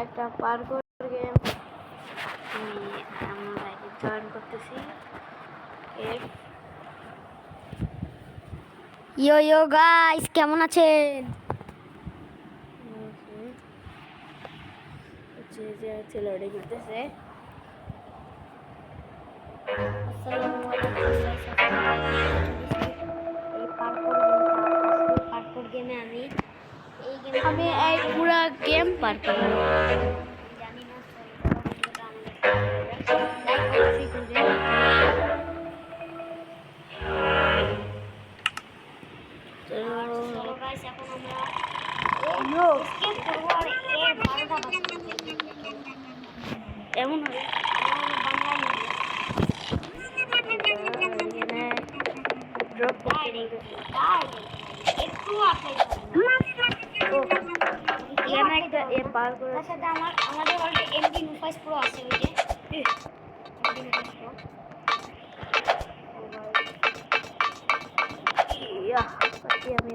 একটা পার্কর গেম আমরা জয়েন করতেছি। ইয়ো ইয়ো গাইস, কেমন আছেন? যে লোডিং করতেছে। আসসালামু আলাইকুম গাইস, এই পার্কর গেমে আমি এই পুরা গেম পার করব। জানি না, লাইক অবশ্যই করবেন। চলো গাইস, এখন আমরা স্কেপ করব আর 12টা বাজে এমন হবে ড্রপ করতে একটু এখানে একটা এ পার করে তার সাথে আমাদের অলরেডি এমডি নুফাইস প্রো আছে। ওই যে এমডি নুফাইস প্রো ইয়া পাতি আমি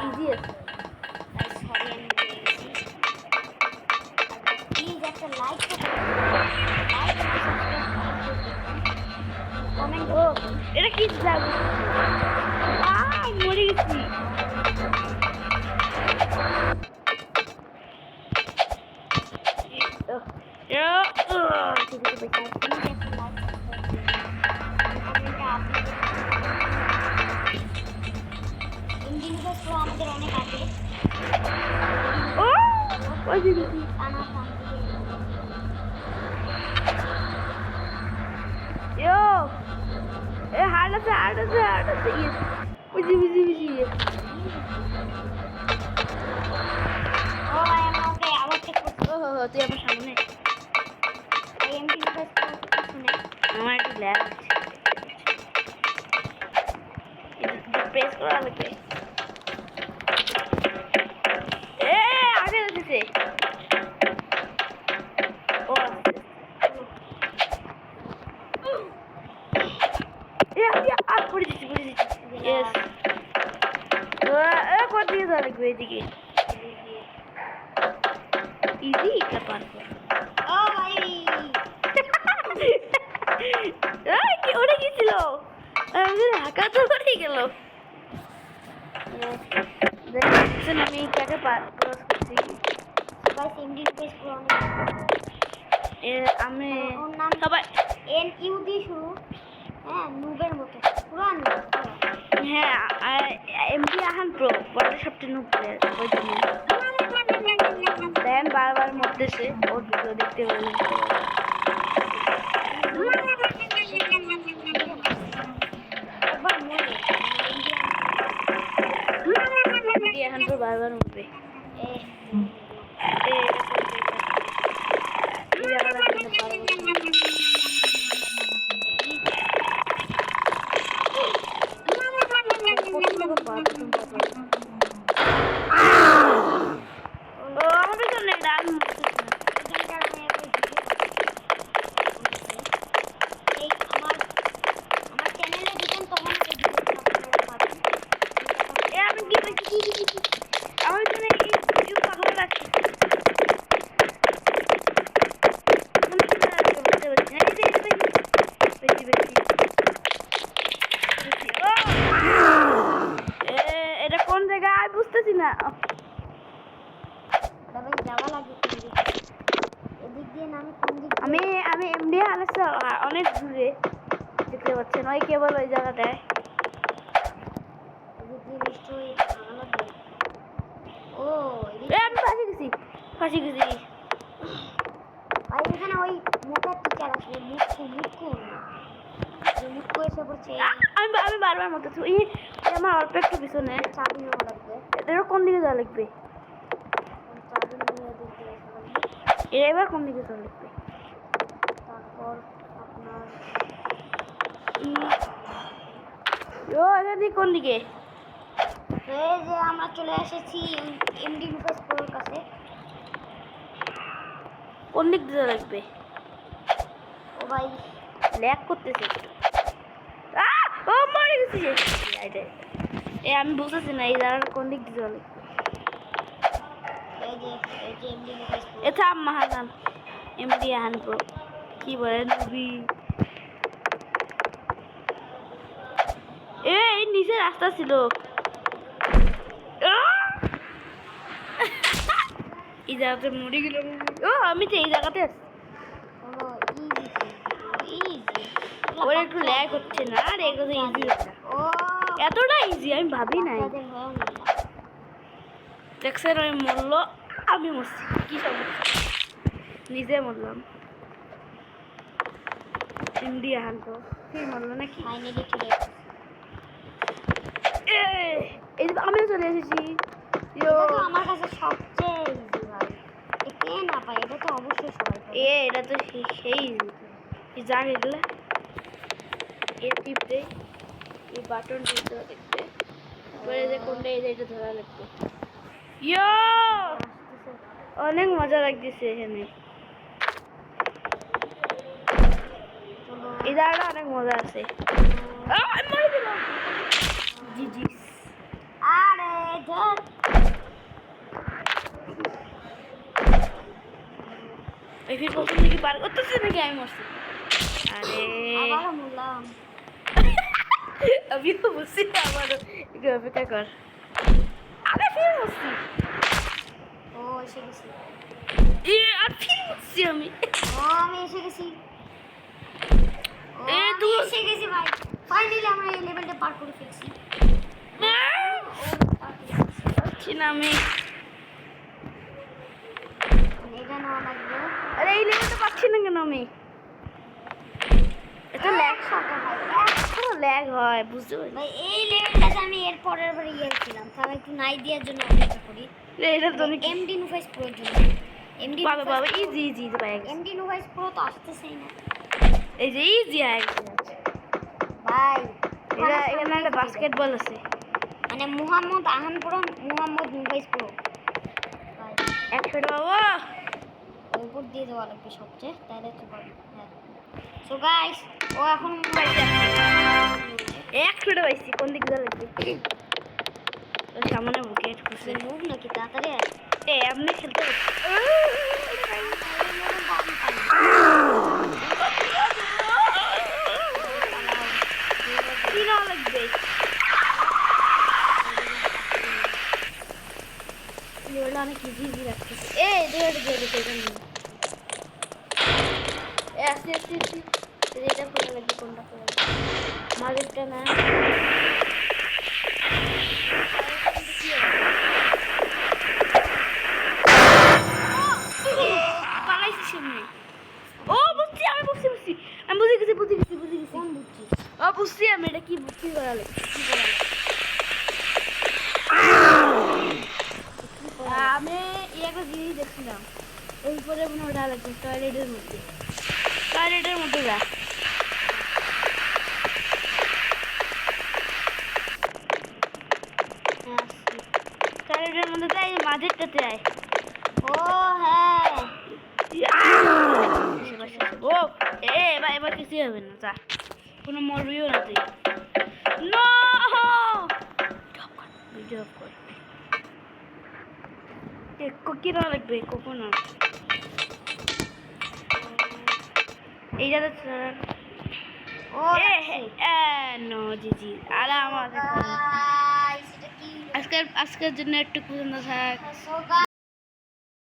ইজি আছে। সরি, আমি প্লিজ একটা লাইক করবেন, কমেন্ট ও এটা কি যাবে? মরে গেছি। আমাদের অনেক আছে। হার্ড আছে। বুঝি ও ভাই, আমরা ওকে আবার চেক করছি। ও তুই আমার সামনে। এই এমডি নুফাইস প্রো শুনে আমার একটু ল্যাগ আছে। প্রেস করা লাগবে। আগে যাচ্ছে। ও আর পড়ে দিচ্ছি। ইয়েস। কোন দিকে যাওয়া লাগবে? এদিকে ইজি একটা পারবো। ও ভাই, কি ওরে গেছিল? ঢাকা তো ওরে গেল। দেখছেন আমি কাকে ক্রস করছি। গাইস এমডি নুফাইস প্রো আমি ওর নাম সবাই NU দিয়ে শুরু। হ্যাঁ, নুবের মতো পুরো নুব। হ্যাঁ এমডি আহান প্রো বড় সবচেয়ে নুব প্লেয়ার। ওই জন্য দেখেন বারবার মরতেছে। ওর ভিডিও দেখতে বলে একবার মরে এমডি আহান প্রো বারবার মরবে। এটা কোন জায়গায় বুঝতেছি না। যাওয়া লাগে এদিক দিয়ে নামে কোন দিক আমি এমডি আলাসা অনেক দূরে দেখতে পাচ্ছেন। ওই কেবল ওই জায়গাটায়। এদিক দিয়ে নিশ্চয়ই ভালো লাগবে। ও আমি ফাঁসি গেছি। ভাই, এখানে ওই মোটা টিচার আসবে, মুক্কু এসে পড়ছে। আমি বারবার মতো আমার অল্প একটু পিছনে। চাবি নেওয়া লাগবে। এটারও কোন দিকে যাওয়া লাগবে? চাবি নিয়ে দিতে লাগবে। এবার কোন দিকে যাওয়া লাগবে? তারপর আপনার এখান কোন দিকে? এই যে আমরা চলে এসেছি এমডি নুফাইস প্রোর কাছে। কোন দিক দিয়ে যাওয়া লাগবে? ও ভাই, ল্যাগ করতেছে। ও মরে গেছি। এ আমি বুঝতেছি না এই জায়গাটা কোন দিক দিয়ে চলে এই যে এমডি নুফাইস প্রো এটা মাহাজান এমডি আনবো কি বলে নবী এই নিচে রাস্তা ছিল এই জায়গাতে মরে গেলাম ও আমি তো এই জায়গাতে আছি ইজি ওর একটু ল্যাগ হচ্ছে না আর এগুলো ইজি হচ্ছে ও এতটা ইজি আমি ভাবি নাই তাদের হয়ে গেল দেখছেন ওই মরলো আমি মরছি কি সমস্যা নিজে মরলাম এমডি আনতো কি মরলো নাকি ফাইনালি চলে এই যে আমিও চলে এসেছি এটা তো আমার কাছে সবচেয়ে ইজি ভাই কে না পায় এটা তো অবশ্যই সবাই পায় এটা তো সেই ইজি জান এগুলা এর টিপতে এই বাটন টিপতে দেখতে পরে যে কোনটা এই যে এটা ধরা লাগবে ইয়ো অনেক মজা লাগতেছে এখানে এই জায়গাটা অনেক মজা আছে আমি মরে গেলাম জি জি আরে ধর এই ফির প্রথম দিকে পার করতেছে নাকি আমি মরছি আরে আবার মুলাম আমি তো বুঝছি আমার একটু অপেক্ষা কর আরে ফির মরছি ও এসে গেছি আর ফির মরছি আমি ও আমি এসে গেছি এ আমি তুই এসে গেছি ভাই ফাইনালি আমরা এই লেভেলটা পার করে ফেলছি পারছি না আমি এটা নেওয়া লাগবে আরে এই লেভেলটা পাচ্ছি না কেন আমি এটা ল্যাগ সাথে ভাই ল্যাগ হয় বুঝতে পারছি ভাই এই লেভেলটাতে আমি এর পরের বার ছিলাম তাহলে একটু নাই দেওয়ার জন্য অপেক্ষা করি এটা তো অনেক এমডি নুফাইস প্রোর জন্য এমডি বাবা বাবা ইজি ইজি পাই গেছে এমডি নুফাইস প্রো তো আসতেছেই না এই যে ইজি হয়ে গেছে ভাই এখানে একটা বাস্কেটবল আছে মানে মুহাম্মদ আহান প্রো মুহাম্মদ নুফাইস প্রো ভাই 100 টাকা ওই উপর দিয়ে দেওয়া লাগবে সবচেয়ে তাহলে তো পারবে হ্যাঁ সো গাইস ও এখন পাইছি 100 টাকা পাইছি কোন দিক দিয়ে লাগবে ওই সামনে বুকেট খুশি মুভ নাকি তাড়াতাড়ি আয়। এমনি খেলতে কি না লাগবে লেভেলটা অনেক ইজি ইজি লাগছে দুটো দিয়ে দিতে এটা নিয়ে আসি আসি আসি এটা খোলা লাগবে কোনটা খোলা লাগবে মাঝেরটা না পালাইছি সামনে ও বুঝছি আমি বুঝছি আমি বুঝে গেছি কোন বুঝছিস ও বুঝছি আমি এটা কি বুঝছি করা লাগবে কি করা লাগবে আমি এই একটা জিনিস দেখছিলাম ওই উপরে মনে ওটা লাগবে টয়লেটের মধ্যে যা টয়লেটের মধ্যে যাই মাঝেরটাতে আয় ও হ্যাঁ ও এবার কিছুই হবে না যা কোনো মরবিও না তুই নো ভিডিও কর কিনা লাগবে কখনো এই যাতে ও নো জিজি আর আমার গাইস এটা কি আজকের জন্য একটু পছন্দ থাক সো